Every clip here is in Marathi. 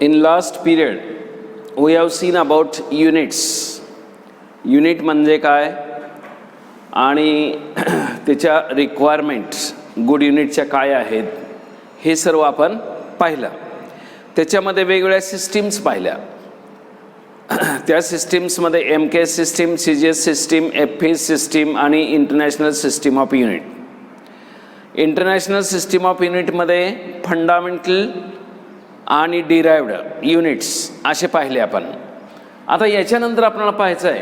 In last period, we have seen about units. Unit म्हणजे काय आणि त्याच्या रिक्वायरमेंट्स गुड युनिटच्या काय आहेत हे सर्व आपण पाहिलं. त्याच्यामध्ये वेगवेगळ्या सिस्टीम्स पाहिल्या. त्या सिस्टीम्समध्ये MKS system, CGS system, FE system आणि international system of unit. International system of युनिटमध्ये फंडामेंटल आणि डिराइव्ड युनिट्स असे पाहिले आपण. आता याच्यानंतर आपल्याला पाहायचं आहे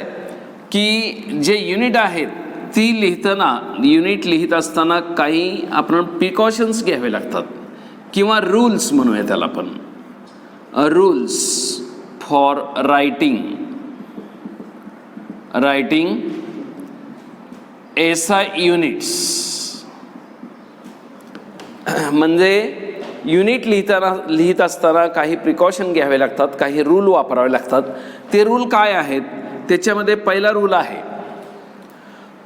की जे युनिट आहेत ती लिहिताना, युनिट लिहित असताना काही आपण प्रिकॉशन्स घ्यावे लागतात किंवा रूल्स म्हणूया त्याला आपण. Rules for writing SI units. म्हणजे युनिट लिहित असताना काही प्रिकॉशन घ्यावे लागतात, काही रूल वापरावे लागतात. ते रूल काय आहेत? त्याच्यामध्ये पहिला रूल आहे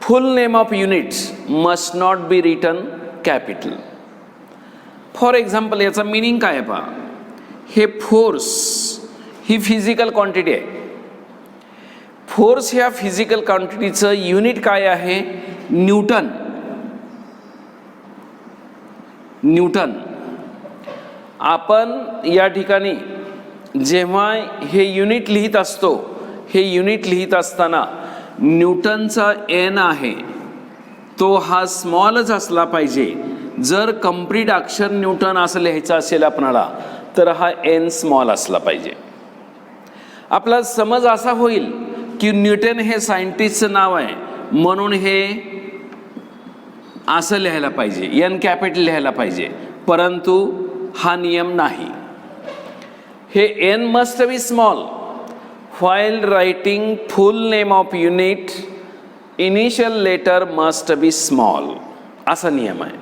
फुल name of units must not be written capital. For example याचा मिनिंग काय आहे पहा. हे फोर्स ही फिजिकल क्वांटिटी आहे. फोर्स ह्या फिजिकल क्वांटिटीचं युनिट काय आहे? न्यूटन. न्यूटन. आपण या ठिकाणी जेव्हा हे युनिट लिहित असतो, हे युनिट लिहित असताना न्यूटनचा N आहे तो हा स्मॉलच असला पाहिजे. जर कंप्लीट अक्षर न्यूटन असं लिहायचं असेल आपणाला तर हा N स्मॉल असला पाहिजे. आपला समज असा होईल की न्यूटन हे सायंटिस्टचं नाव आहे म्हणून हे असं लिहायला पाहिजे, N कॅपिटल लिहायला पाहिजे. परंतु हा नियम नाही. हे N must be small. While writing full name of unit, initial letter must be small. असा नियम आहे.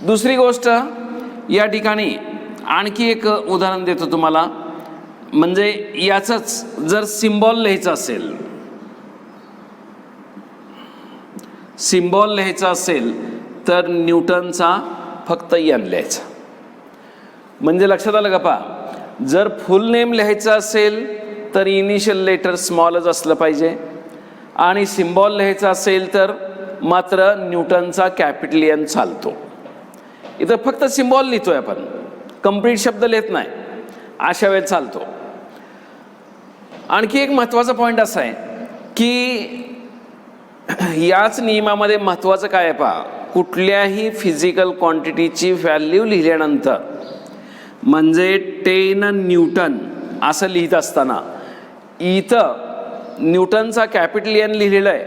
दुसरी गोष्ट या ठिकाणी आणखी एक उदाहरण देतो तुम्हाला. म्हणजे याचंच जर सिम्बॉल लिहायचं असेल, सिम्बॉल लिहायचा असेल तर न्यूटनचा फक्त N लिहायचा. म्हणजे लक्षात आलं का पहा. जर फुल नेम लिहायचं असेल तर इनिशियल लेटर स्मॉलच असलं पाहिजे आणि सिम्बॉल लिहायचा असेल तर मात्र न्यूटनचा कॅपिटल N चालतो. इथं फक्त सिम्बॉल लिहितोय आपण, कंप्लीट शब्द लिहित नाही, अशा वेळेस चालतो. आणखी एक महत्त्वाचा पॉईंट असा आहे की याच नियमामध्ये महत्त्वाचं काय आहे पहा. कुठल्याही फिजिकल क्वांटिटीची व्हॅल्यू लिहिल्यानंतर म्हणजे 10 न्यूटन असं लिहित असताना इथं न्यूटनचा कॅपिटल N लिहिलेलं आहे.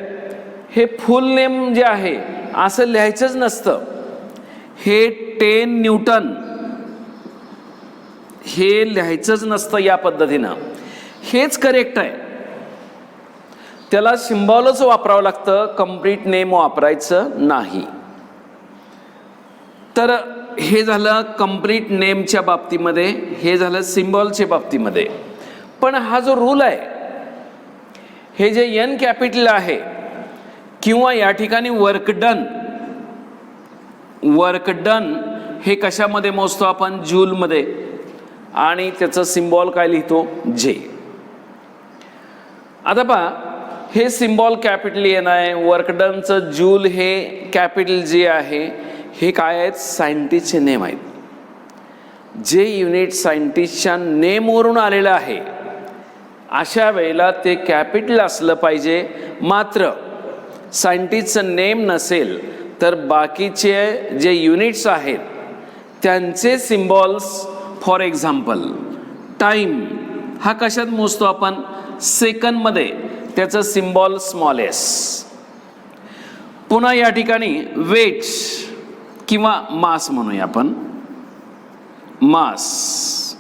हे फुल नेम जे आहे असं लिहायचंच नसतं. हे 10 न्यूटन हे लिहायचंच नसतं या पद्धतीनं. हेच करेक्ट आहे. त्याला सिम्बॉलच वापरावं लागतं, कंप्लीट नेम वापरायचं नाही. तर हे झालं कंप्लीट नेमच्या बाबतीमध्ये, हे झालं सिम्बॉलच्या बाबतीमध्ये. पण हा जो रूल आहे, हे जे N कॅपिटल आहे किंवा या ठिकाणी वर्क डन हे कशामध्ये मोजतो आपण? जूलमध्ये. आणि त्याचं सिम्बॉल काय लिहितो? J. आता पहा, हे सिम्बॉल कॅपिटल N आहे, वर्क डनचं जूल हे कॅपिटल J आहे. हे काय आहेत? सायंटिस्टचे नेम आहेत. जे युनिट सायंटिस्टच्या नेमवरून आलेलं आहे अशा वेळेला ते कॅपिटल असलं पाहिजे. मात्र सायंटिस्टचं नेम नसेल तर बाकीचे जे युनिट्स आहेत त्यांचे सिम्बॉल्स, फॉर एक्झाम्पल टाईम हा कशात मोजतो आपण? सेकंदमध्ये. त्याचं सिम्बॉल स्मॉल s. पुन्हा या ठिकाणी वेट किंवा मास म्हणूया आपण. मास,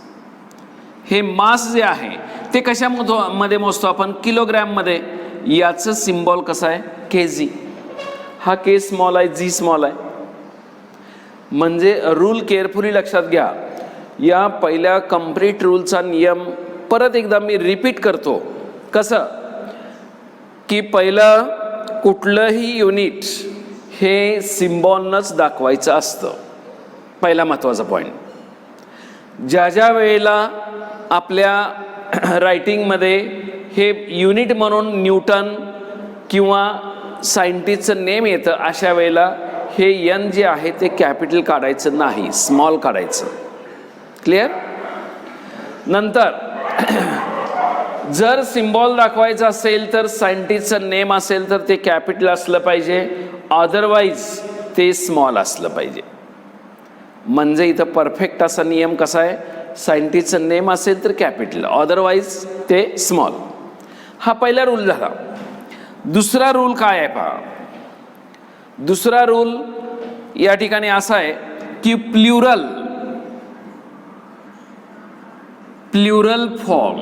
हे मास जे आहे ते कशामध्ये मोजतो आपण? किलोग्रॅममध्ये. याचं सिम्बॉल कसं आहे? kg. हा K स्मॉल आहे, G स्मॉल आहे. म्हणजे रूल केअरफुली लक्षात घ्या. या पहिल्या कंप्लीट रूलचा नियम परत एकदा मी रिपीट करतो. कसं की पहिलं कुठलंही युनिट हे सिम्बॉलनंच दाखवायचं असतं. पहिला महत्त्वाचा पॉईंट. ज्या ज्या वेळेला आपल्या रायटिंगमध्ये हे युनिट म्हणून न्यूटन किंवा सायंटिस्टचं नेम येतं, अशा वेळेला हे एन जे आहे ते कॅपिटल काढायचं नाही, स्मॉल काढायचं. क्लिअर? नंतर जर सिम्बॉल दाखवायचा असेल तर सायंटिस्टचं नेम असेल तर ते कॅपिटल असलं पाहिजे, अदरवाईज ते स्मॉल असलं पाहिजे. म्हणजे इथं परफेक्ट असा नियम कसा आहे, सायंटिस्टचं नेम असेल तर कॅपिटल, अदरवाईज ते स्मॉल. हा पहिला रूल झाला. दुसरा रूल काय आहे पहा. दुसरा रूल या ठिकाणी असा आहे की plural form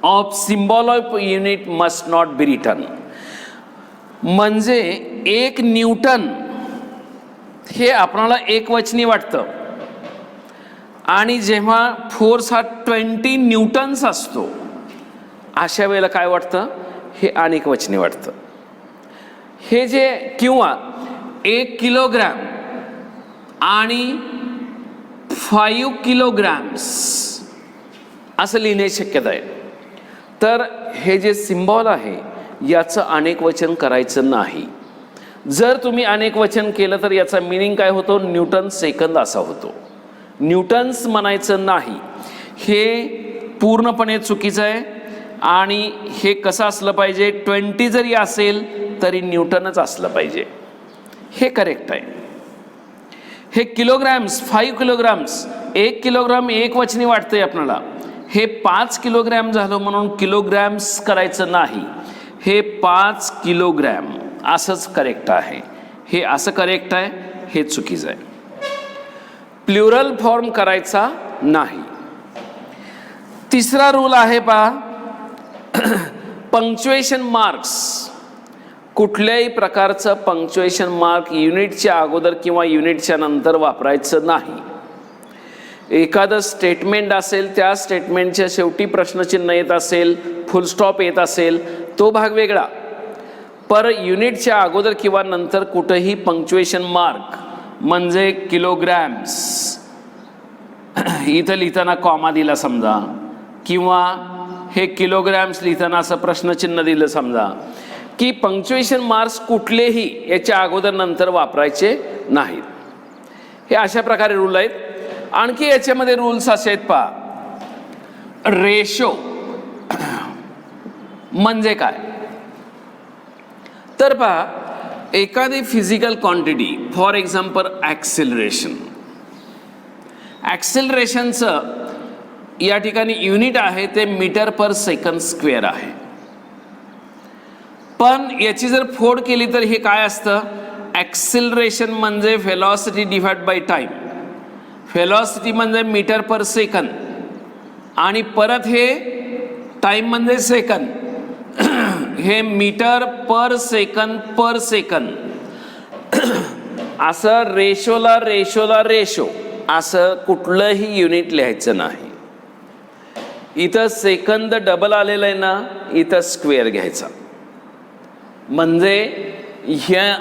of symbol of unit must not be written. म्हणजे एक न्यूटन हे आपल्याला एकवचनी वाटतं आणि जेव्हा फोर्स हा 20 न्यूटन्स असतो अशा वेळेला काय वाटतं, हे अनेकवचनी वाटतं. हे जे किंवा 1 किलोग्रॅम आणि 5 किलोग्रॅम्स असं लिहिण्याची शक्यता आहे. तर हे जे सिम्बॉल आहे याचं अनेक वचन करायचं नाही. जर तुम्ही अनेक वचन केलं तर याचा मिनिंग काय होतो, न्यूटन सेकंद असा होतो. न्यूटन्स म्हणायचं नाही, हे पूर्णपणे चुकीचं आहे. आणि हे कसं असलं पाहिजे, 20 जरी असेल तरी न्यूटनच असलं पाहिजे, हे करेक्ट आहे. हे किलोग्रॅम्स, 5 किलोग्रॅम्स, 1 किलोग्राम एक वचनी वाटतंय आपल्याला, हे 5 किलोग्रॅम झालं म्हणून किलोग्रॅम्स करायचं नाही, हे 5 किलोग्रॅम असंच करेक्ट आहे. हे असं करेक्ट आहे, हे चुकीचं आहे. प्लुरल फॉर्म करायचा नाही. तिसरा रूल आहे पहा, पंक्च्युएशन मार्क्स. कुठल्याही प्रकारचं पंक्च्युएशन मार्क युनिटच्या अगोदर किंवा युनिटच्या नंतर वापरायचं नाही. एखादं स्टेटमेंट असेल, त्या स्टेटमेंटच्या शेवटी प्रश्नचिन्ह येत असेल, फुल स्टॉप येत असेल, तो भाग वेगळा. पर युनिटच्या अगोदर किंवा नंतर कुठंही पंक्च्युएशन मार्क म्हणजे किलोग्रॅम्स इथं लिहिताना कॉमा दिला समजा, किंवा हे किलोग्रॅम्स लिहिताना असं प्रश्नचिन्ह दिलं समजा, की पंक्च्युएशन मार्क्स कुठलेही याच्या अगोदर नंतर वापरायचे नाहीत. हे अशा प्रकारे रूल आहेत. आणखी याच्यामध्ये रूल्स असे आहेत पहा. रेशो म्हणजे काय, तर पहा, एखादी physical quantity, for example acceleration, ॲक्सिलरेशनचं या ठिकाणी युनिट आहे ते मीटर पर सेकंड स्क्वेअर आहे. पण याची जर फोड केली तर हे काय असतं, ॲक्सिलरेशन म्हणजे velocity divide by time. Velocity म्हणजे मीटर पर सेकंद आणि परत हे टाइम म्हणजे सेकंद, हे मीटर पर सेकंद असं रेशो असं कुठलंही युनिट लिहायचं नाही. इथं सेकंद डबल आलेलं आहे ना, इथं स्क्वेअर घ्यायचा. म्हणजे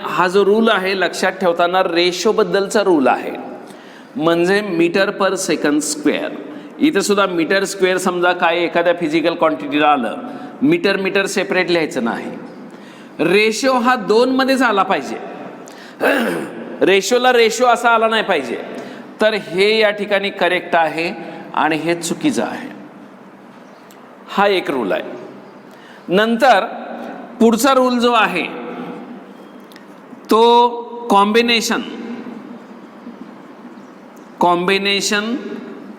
हा जो रूल आहे लक्षात ठेवताना रेशोबद्दलचा रूल आहे. म्हणजे मीटर पर सेकंद स्क्वेअर. इथं सुद्धा मीटर स्क्वेअर समजा काय एखाद्या फिजिकल क्वांटिटीला आलं, मीटर सेपरेट लिहायचं नाही. रेशो हा 2 मध्येच आला पाहिजे, रेशोला रेशो असा आला नाही पाहिजे. तर हे या ठिकाणी करेक्ट आहे आणि हे चुकीचं आहे. हा एक रूल आहे. नंतर पुढचा रूल जो आहे तो कॉम्बिनेशन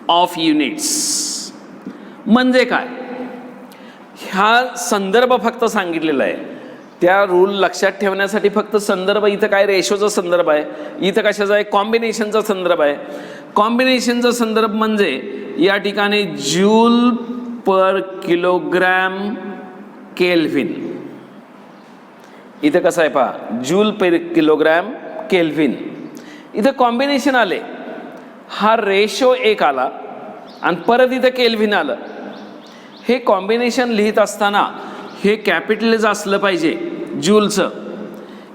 ऑफ युनिट्स म्हणजे काय, हा संदर्भ फक्त सांगितलेला आहे. त्या रूल लक्षात ठेवण्यासाठी फक्त संदर्भ, इथं काय रेशोचा संदर्भ आहे, इथं कशाचा आहे, कॉम्बिनेशनचा संदर्भ आहे. कॉम्बिनेशनचा संदर्भ म्हणजे या ठिकाणी जूल पर किलोग्रॅम केल्व्हिन. इथं कसं आहे पहा, जूल पर किलोग्रॅम केल्व्हिन. इथं कॉम्बिनेशन आले, हा रेशो एक आला आणि परत इथं केल्व्हिन आलं. हे कॉम्बिनेशन लिहित असताना हे कॅपिटलच असलं पाहिजे जूलचं.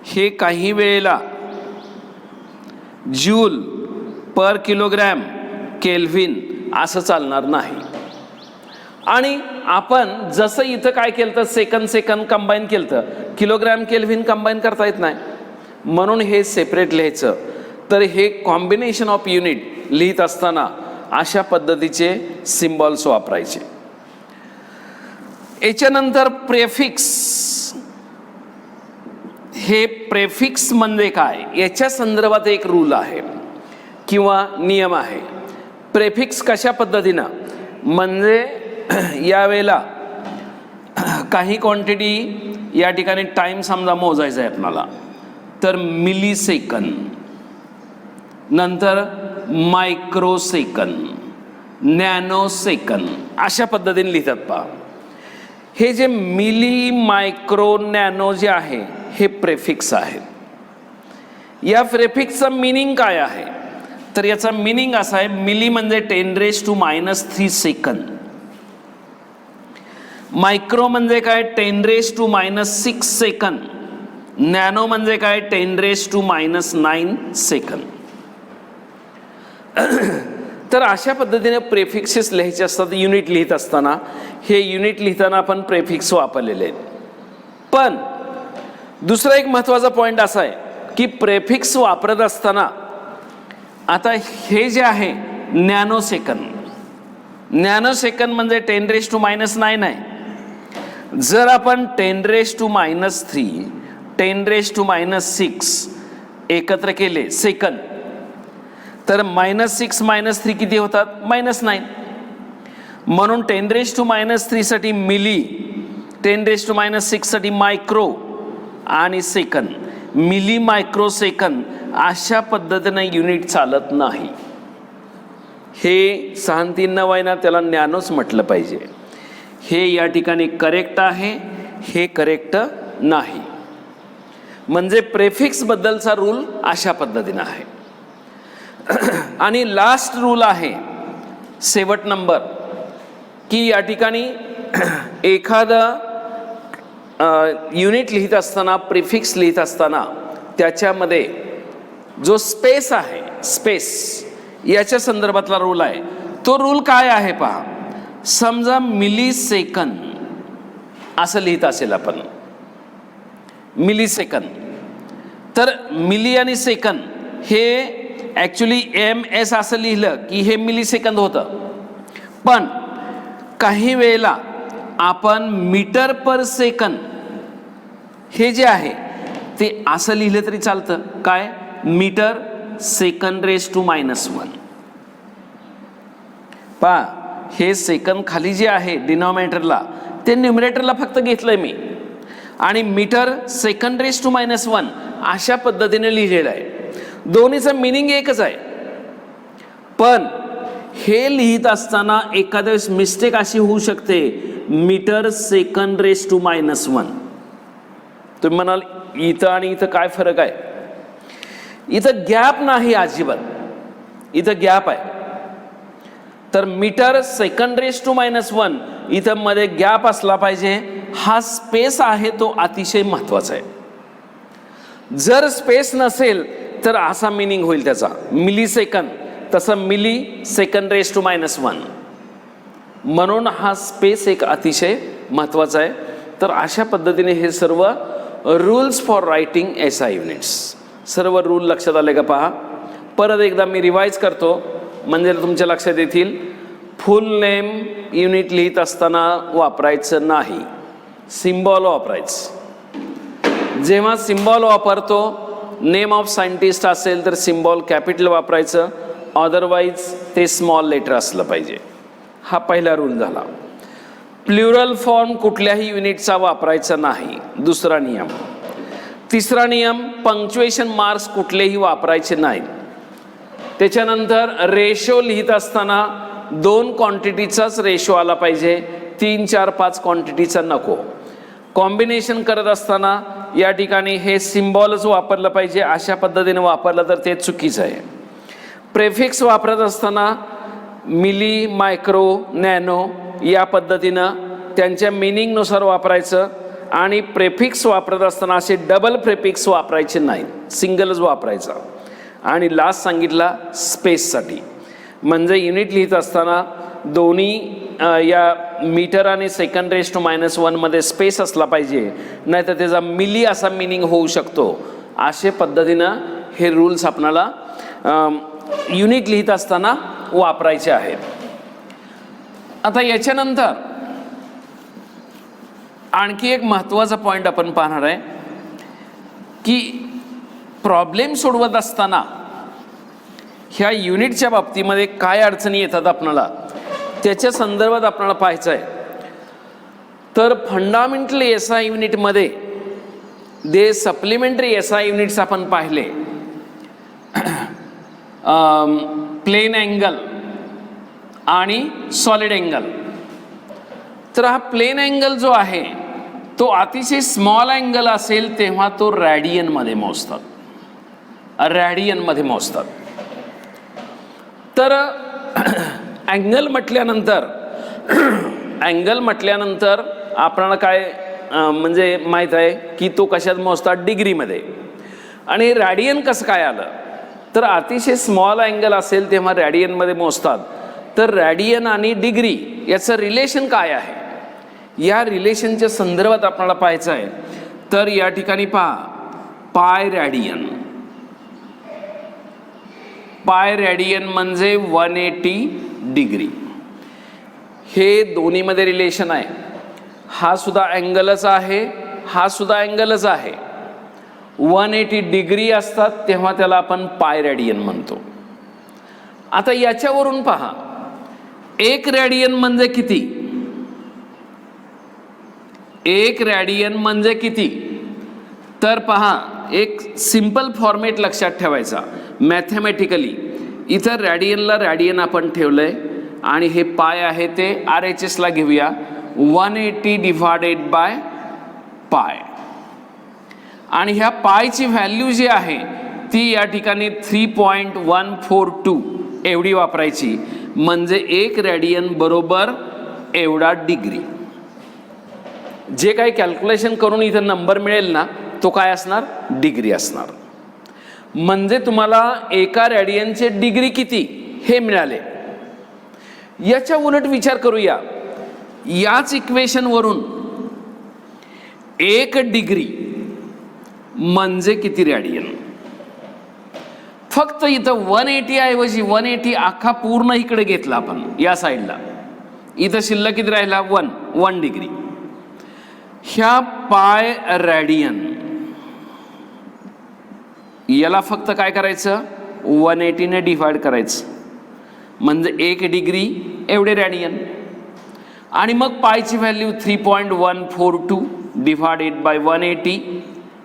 हे काही वेळेला जूल पर किलोग्रॅम केल्व्हिन असं चालणार नाही. आणि आपण जसं इथं काय केलं तर सेकंद कंबाईन केलं तर किलोग्रॅम केल्व्हिन कंबाईन करता येत नाही, म्हणून हे सेपरेट लिहायचं. तर हे कॉम्बिनेशन ऑफ युनिट लिहित असताना अशा पद्धतीचे सिम्बॉल्स वापरायचे. याच्यानंतर प्रेफिक्स. हे प्रेफिक्स म्हणजे काय याच्या संदर्भात एक रूल आहे किंवा नियम आहे. प्रेफिक्स कशा पद्धतीनं म्हणजे यावेळेला काही क्वांटिटी या ठिकाणी टाईम समजा मोजायचा आहे आपल्याला, तर मिली सेकंद, नंतर मायक्रो सेकंद, नॅनो सेकंद अशा पद्धतीने लिहितात पहा. हे जे मिली मायक्रो नॅनो जे आहे हे प्रेफिक्स आहे. या प्रेफिक्सचं मिनिंग काय आहे तर याचा मिनिंग असा आहे, मिली म्हणजे 10⁻³ सेकंद, मायक्रो म्हणजे काय 10⁻⁶ सेकंद, नॅनो म्हणजे काय 10⁻⁹ सेकंद. तर अशा पद्धतीने प्रेफिक्सेस लिहायचे असतात. युनिट लिहित असताना हे युनिट लिहिताना आपण प्रेफिक्स वापरलेले आहेत. पण दुसरा एक महत्त्वाचा पॉईंट असा आहे की प्रेफिक्स वापरत असताना आता हे जे आहे नॅनो सेकंद, नॅनो सेकंद म्हणजे 10⁻⁹ आहे. जर आपण 10⁻³ 10⁻⁶ एकत्र केले सेकंद तर -6 - 3 किती होतात -9. म्हणून 10⁻³ साठी मिली, 10⁻⁶ साठी मायक्रो आणि सेकंद, मिली मायक्रो सेकंद अशा पद्धतीने युनिट चालत नाही. हे 639 त्याला नॅनोच म्हटलं पाहिजे. हे या ठिकाणी करेक्ट आहे, हे करेक्ट नाही. म्हणजे प्रेफिक्स बद्दलचा रूल अशा पद्धतीने आहे. आणि लास्ट रूल आहे 7 नंबर की या ठिकाणी एखादा युनिट लिहित असताना प्रिफिक्स लिहित असताना त्याच्यामध्ये जो स्पेस आहे, स्पेस याच्या संदर्भातला रूल आहे. तो रूल काय आहे पहा. समजा मिली सेकंद असं लिहित असेल आपण, मिली सेकंद, तर मिली आणि सेकंद हे ॲक्च्युली MS असं लिहिलं की हे मिली सेकंद होतं. पण काही वेळेला आपण मीटर पर सेकंद हे जे आहे ते असं लिहिलं तरी चालतं. काय मीटर (10⁻⁻⁻1). पहा हे सेकंद खाली जे आहे डिनॉमिनेटरला ते न्यूमरेटरला फक्त घेतलंय मी आणि मीटर (10⁻⁻1) अशा पद्धतीने लिहिलेलं आहे. दोन्हीचं मिनिंग एकच आहे. पण हे लिहित असताना एखाद्या वेळेस मिस्टेक अशी होऊ शकते मीटर (10⁻⁻1). तुम्ही म्हणाल इथं आणि इथं काय फरक आहे. इथं गॅप नाही अजिबात, इथं गॅप आहे. तर मीटर (10⁻⁻1) इथं मध्ये गॅप असला पाहिजे. हा स्पेस आहे तो अतिशय महत्वाचा आहे. जर स्पेस नसेल तर असा मिनिंग होईल त्याचा मिली सेकंद, तसं मिली (10⁻⁻1). म्हणून हा स्पेस एक अतिशय महत्वाचा आहे. तर अशा पद्धतीने हे सर्व rules for writing SI units, सर्व रूल लक्षात आले का पहा. परत एकदा मी रिवाइज करतो म्हणजे तुमच्या लक्षात येतील. फुल नेम युनिट लिहित असताना वापरायचं नाही, सिम्बॉल वापरायचं. जेव्हा सिम्बॉल वापरतो, नेम ऑफ सायंटिस्ट असेल तर सिम्बॉल कॅपिटल वापरायचं, अदरवाईज ते स्मॉल लेटर असलं पाहिजे. हा पहिला रूल झाला. प्लुरल फॉर्म कुठल्याही युनिटचा वापरायचा नाही, दुसरा नियम. तिसरा नियम पंक्च्युएशन मार्क्स कुठलेही वापरायचे नाहीत. त्याच्यानंतर रेशो लिहित असताना 2 क्वांटिटीचाच रेशो आला पाहिजे, 3, 4, 5 क्वांटिटीचा नको. कॉम्बिनेशन करत असताना या ठिकाणी हे सिम्बॉलच वापरलं पाहिजे. अशा पद्धतीने वापरलं तर ते चुकीचं आहे. प्रेफिक्स वापरत असताना मिली, मायक्रो, नॅनो या पद्धतीनं त्यांच्या मिनिंगनुसार वापरायचं. आणि प्रेफिक्स वापरत असताना असे डबल प्रेफिक्स वापरायचे नाहीत, सिंगलच वापरायचा. आणि लास्ट सांगितला स्पेससाठी. म्हणजे युनिट लिहित असताना दोन्ही या मीटर आणि सेकंड रेज टू -1 मध्ये स्पेस असला पाहिजे, नाहीतर त्याचा मिली असा मिनिंग होऊ शकतो. अशा पद्धतीनं हे रूल्स आपणाला युनिट लिहित असताना वापरायचे आहेत. आता याच्यानंतर आणखी एक महत्त्वाचा पॉईंट आपण पाहणार आहे की प्रॉब्लेम सोडवत असताना ह्या युनिटच्या बाबतीमध्ये काय अडचणी येतात आपणाला त्याच्या संदर्भात आपल्याला पाहायचं आहे. तर फंडामेंटल SI युनिटमध्ये जे सप्लिमेंटरी SI युनिट्स आपण पाहिले, प्लेन अँगल आणि सॉलिड अँगल. तर हा प्लेन अँगल जो आहे तो अतिशय स्मॉल अँगल असेल तेव्हा तो रॅडियनमध्ये मोजतात, तर अँगल म्हटल्यानंतर आपल्याला काय म्हणजे माहीत आहे की तो कशात मोजतात, डिग्रीमध्ये. आणि रॅडियन कसं काय आलं, तर अतिशय स्मॉल अँगल असेल तेव्हा रॅडियनमध्ये मोजतात. तर रॅडियन आणि डिग्री याचं रिलेशन काय आहे, या रिलेशनच्या संदर्भात आपल्याला पाहायचं आहे. तर या ठिकाणी पहा, पाय रॅडियन म्हणजे 180 डिग्री. हे दोन्हीमध्ये रिलेशन आहे. हा सुद्धा अँगलच आहे, हा सुद्धा अँगलच आहे. 180 डिग्री असतात तेव्हा त्याला आपण पाय रॅडियन म्हणतो. आता याच्यावरून पहा, 1 रॅडियन म्हणजे किती, 1 रॅडियन म्हणजे किती. तर पहा, एक सिंपल फॉर्मेट लक्षात ठेवायचा मॅथमॅटिकली. इथं रॅडियनला रॅडियन आपण ठेवलंय आणि हे पाय आहे ते RHS ला घेऊया, 180 डिवायडेड बाय पाय. आणि ह्या पायची व्हॅल्यू जी आहे ती या ठिकाणी 3.142 एवढी वापरायची. म्हणजे 1 रॅडियन बरोबर एवढा डिग्री. जे काही कॅल्क्युलेशन करून इथं नंबर मिळेल ना, तो काय असणार, डिग्री असणार. म्हणजे तुम्हाला एका रॅडियनचे डिग्री किती हे मिळाले. याच्या उलट विचार करूया, याच इक्वेशनवरून 1 डिग्री म्हणजे किती रॅडियन. फक्त इथं 180 ऐवजी 180 अख्खा पूर्ण इकडे घेतला आपण या साईडला, इथं शिल्लक किती राहिला, 1 डिग्री. ह्या पाय रॅडियन याला फक्त काय करायचं, 180 ने डिवाइड करायचं, म्हणजे 1 डिग्री एवढे रॅडियन. आणि मग पायची व्हॅल्यू 3.142 डिवायडेड बाय 180,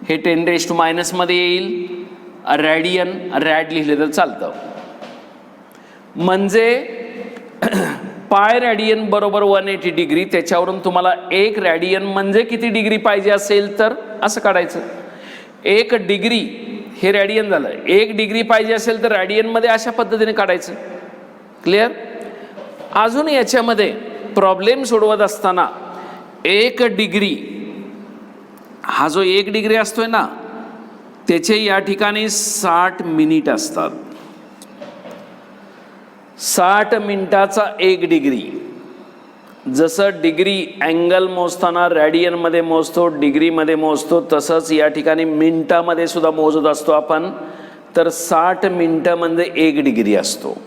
हे 10⁻⁻ मध्ये येईल. रॅडियन रॅड लिहिले तर चालतं. म्हणजे पाय रॅडियन बरोबर 180 डिग्री. त्याच्यावरून तुम्हाला 1 रॅडियन म्हणजे किती डिग्री पाहिजे असेल तर असं काढायचं. 1 डिग्री हे रॅडियन झालं, 1 डिग्री पाहिजे असेल तर रॅडियनमध्ये अशा पद्धतीने काढायचं. क्लिअर. अजून याच्यामध्ये प्रॉब्लेम सोडवत असताना 1 डिग्री हा जो 1 डिग्री असतोय ना, त्याचे या ठिकाणी 60 मिनिट असतात. 60 मिनिटाचा 1 डिग्री. जसं डिग्री अँगल मोजताना रॅडियनमध्ये मोजतो, डिग्रीमध्ये मोजतो, तसंच या ठिकाणी मिनिटामध्ये सुद्धा मोजत असतो आपण. तर 60 मिनिटं म्हणजे 1 डिग्री असतो.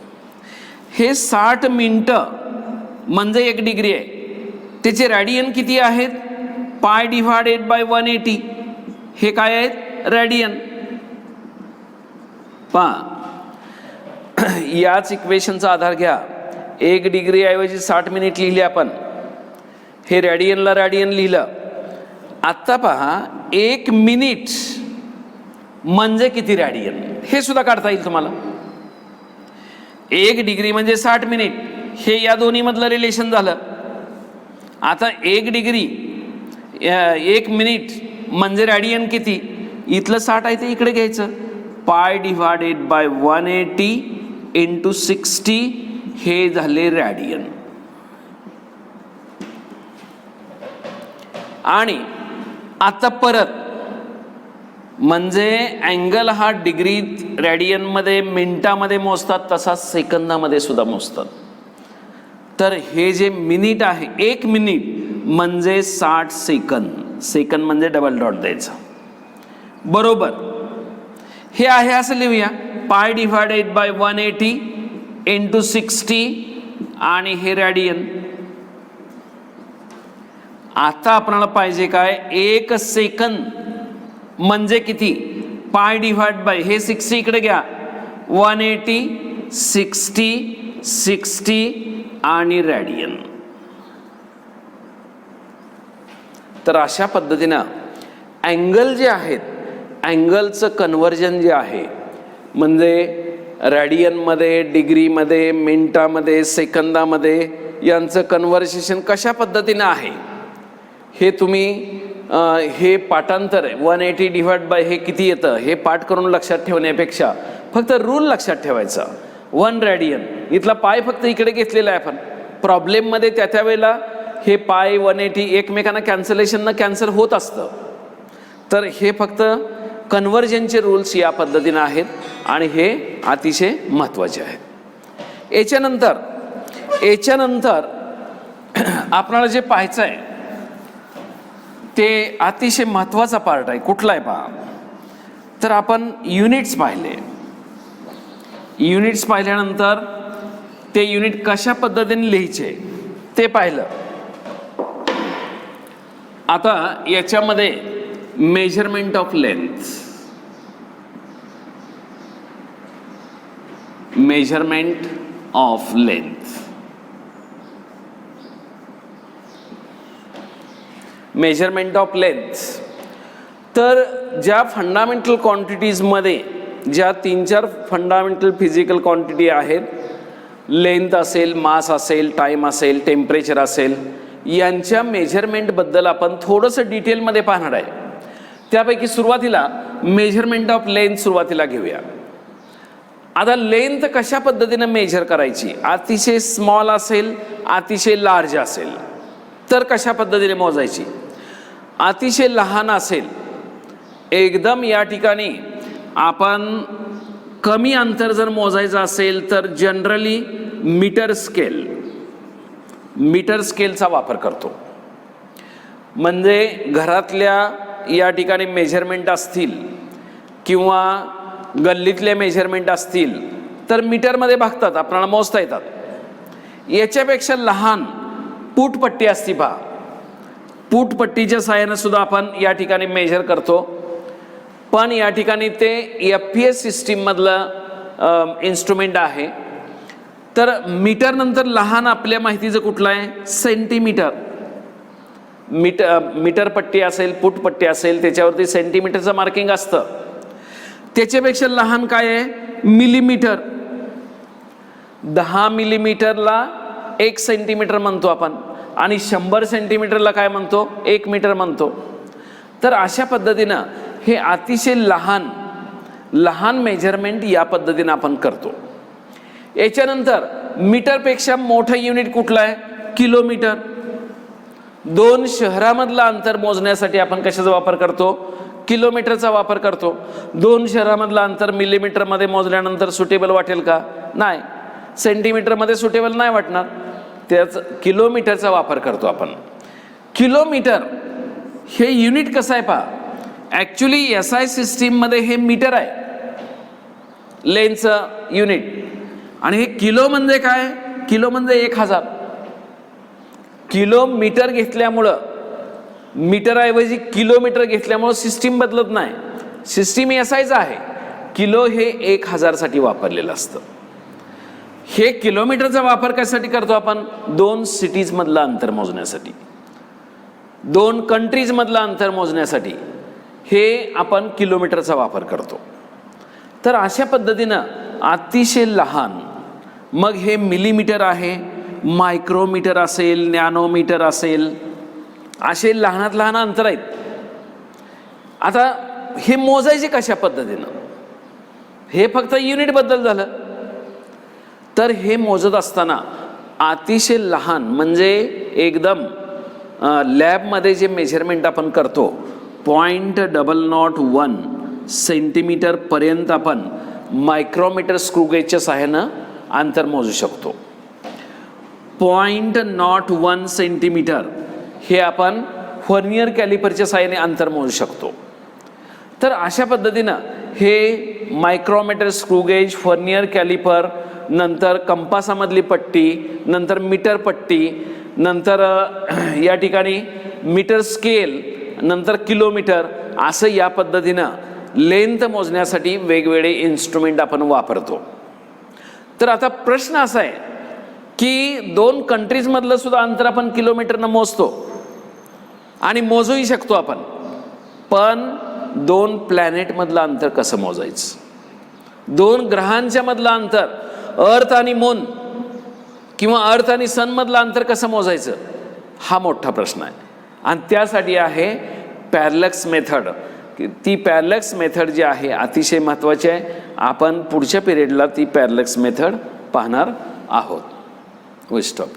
हे 60 मिनिटं म्हणजे 1 डिग्री आहे. त्याचे रॅडियन किती आहेत, पाय डिवायडेड बाय 180. हे काय आहेत, रॅडियन. पहा, याच इक्वेशनचा आधार घ्या. 1 डिग्री ऐवजी 60 मिनिट लिहिले आपण, हे रॅडियनला रॅडियन लिहिलं. आता पहा, 1 मिनिट म्हणजे किती रॅडियन हे सुद्धा काढता येईल तुम्हाला. 1 डिग्री म्हणजे 60 मिनिट, हे या दोन्ही मधलं रिलेशन झालं. आता 1 डिग्री 1 मिनिट म्हणजे रॅडियन किती, इथलं 60 आहे ते इकडे घ्यायचं. पाय डिवायडेड बाय 180 इंटू 60, हे झाले रॅडियन. आणि आता परत म्हणजे अँगल हा डिग्रीत रेडियनमध्ये मिनिटामध्ये मोजतात, तसाच सेकंदामध्ये सुद्धा मोजतात. तर हे जे मिनिट आहे, 1 मिनिट म्हणजे 60 सेकंद. सेकंद म्हणजे डबल डॉट द्यायचा. बरोबर हे आहे असं लिहूया, पाय डिवायडेड बाय 180 इंटू 60 आणि हे रेडियन. आता आपल्याला पाहिजे काय, 1 सेकंद म्हणजे किती, पाय डिवाइड बाय हे 60 इकडे घ्या, 180 60 आणि रेडियन. तर अशा पद्धतीनं अँगल जे आहेत, अँगलचं कन्व्हर्जन जे आहे, म्हणजे रेडियनमध्ये, डिग्रीमध्ये, मिनिटामध्ये, सेकंदामध्ये यांचं कन्व्हर्सेशन कशा पद्धतीनं आहे हे तुम्ही हे पाठांतर आहे 180 डिवाइड बाय हे किती येतं हे पाठ करून लक्षात ठेवण्यापेक्षा फक्त रूल लक्षात ठेवायचा. 1 रेडियन, इथला पाय फक्त इकडे घेतलेला आहे आपण. प्रॉब्लेममध्ये त्या वेळेला हे पाय 180 एकमेकांना कॅन्सलेशननं कॅन्सल होत असतं. तर हे फक्त कन्व्हर्जनचे रूल्स या पद्धतीनं आहेत आणि हे अतिशय महत्त्वाचे आहेत. याच्यानंतर आपल्याला जे पाहायचं आहे ते अतिशय महत्त्वाचा पार्ट आहे. कुठला आहे पहा, तर आपण युनिट्स पाहिले. युनिट्स पाहिल्यानंतर ते युनिट कशा पद्धतीने लिहायचे ते पाहिलं. आता याच्यामध्ये measurement of length, measurement of length, measurement of length. तर ज्या फंडामेंटल क्वांटिटीजमध्ये ज्या 3-4 फंडामेंटल फिजिकल क्वांटिटी आहेत, लेंथ असेल, मास असेल, टाईम असेल, टेम्परेचर असेल, यांच्या मेजरमेंटबद्दल आपण थोडंसं डिटेलमध्ये पाहणार आहे. त्यापैकी सुरुवातीला मेजरमेंट ऑफ लेंथ सुरुवातीला घेऊया. आता लेंथ कशा पद्धतीनं मेजर करायची, अतिशय स्मॉल असेल, अतिशय लार्ज असेल तर कशा पद्धतीने मोजायची. अतिशय लहान असेल एकदम, या ठिकाणी आपण कमी अंतर जर मोजायचं असेल तर जनरली मीटर स्केलचा वापर करतो. म्हणजे घरातल्या या ठिकाणी मेजरमेंट असतील किंवा गल्लीतले मेजरमेंट असतील तर मीटरमध्ये भागतात, आपल्याला मोजता येतात. याच्यापेक्षा लहान पूटपट्टी असती पहा, पूटपट्टीच्या साहाय्यानं सुद्धा आपण या ठिकाणी मेजर करतो. पण या ठिकाणी ते FPS सिस्टीममधलं इन्स्ट्रुमेंट आहे. तर मीटर नंतर लहान आपल्या माहितीचं कुठलं आहे, सेंटीमीटर. मीटर पट्टी असेल, फूटपट्टी असेल, त्याच्यावरती सेंटीमीटरचं मार्किंग असतं. त्याच्यापेक्षा लहान काय आहे, मिलीमीटर. 10 मिलीमीटरला 1 सेंटीमीटर म्हणतो आपण आणि 100 सेंटीमीटरला काय म्हणतो, 1 मीटर म्हणतो. तर अशा पद्धतीनं हे अतिशय लहान मेजरमेंट या पद्धतीनं आपण करतो. याच्यानंतर मीटरपेक्षा मोठं युनिट कुठलं आहे, किलोमीटर. 2 शहरामधलं अंतर मोजण्यासाठी आपण कशाचा वापर करतो, किलोमीटरचा वापर करतो. 2 शहरामधलं अंतर मिलीमीटरमध्ये मोजल्यानंतर सुटेबल वाटेल का, नाही. सेंटीमीटरमध्ये सुटेबल नाही वाटणार, त्याच किलोमीटरचा वापर करतो आपण. किलोमीटर हे युनिट कसं आहे पहा, ॲक्च्युली SI सिस्टीममध्ये हे मीटर आहे, लेंथचं युनिट. आणि हे किलो म्हणजे काय, किलो म्हणजे 1000. किलोमीटर घेतल्यामुळं, मीटरऐवजी किलोमीटर घेतल्यामुळं सिस्टीम बदलत नाही, सिस्टीम SIच आहे. किलो हे 1000 साठी वापरलेलं असतं. हे किलोमीटरचा वापर कशासाठी करतो आपण, 2 सिटीजमधलं अंतर मोजण्यासाठी, 2 कंट्रीजमधलं अंतर मोजण्यासाठी हे आपण किलोमीटरचा वापर करतो. तर अशा पद्धतीनं अतिशय लहान, मग हे मिलीमीटर आहे, मायक्रोमीटर असेल, नॅनोमीटर असेल, असे लहानात लहान अंतर आहेत. आता हे मोजायचे कशा पद्धतीनं, हे फक्त युनिटबद्दल झालं. तर हे मोजत असताना अतिशय लहान म्हणजे एकदम लॅबमध्ये जे मेजरमेंट आपण करतो 0.001 सेंटीमीटरपर्यंत आपण मायक्रोमीटर स्क्रूगेजच्या सहाय्यानं अंतर मोजू शकतो. 0.01 सेंटीमीटर हे आपण व्हर्नियर कॅलिपरच्या सहाय्याने अंतर मोजू शकतो. तर अशा पद्धतीनं हे मायक्रोमीटर स्क्रूगेज, व्हर्नियर कॅलिपर, नंतर कंपासामधली पट्टी, नंतर मीटर पट्टी, नंतर या ठिकाणी मीटर स्केल, नंतर किलोमीटर, असं या पद्धतीनं लेंथ मोजण्यासाठी वेगवेगळे इन्स्ट्रुमेंट आपण वापरतो. तर आता प्रश्न असा आहे की 2 कंट्रीजमधलं सुद्धा अंतर आपण किलोमीटरनं मोजतो आणि मोजूही शकतो आपण, पण 2 प्लॅनेटमधलं अंतर कसं मोजायचं? 2 ग्रहांच्या मधलं अंतर, अर्थ आणि मून किंवा अर्थ आणि सन मधलं अंतर कसं मोजायचं? हा मोठा प्रश्न आहे. आणि त्यासाठी आहे पॅरलॅक्स मेथड. ती पॅरलॅक्स मेथड जी आहे अतिशय महत्त्वाची आहे. आपण पुढच्या पिरियडला ती पॅरलॅक्स मेथड पाहणार आहोत. We stop.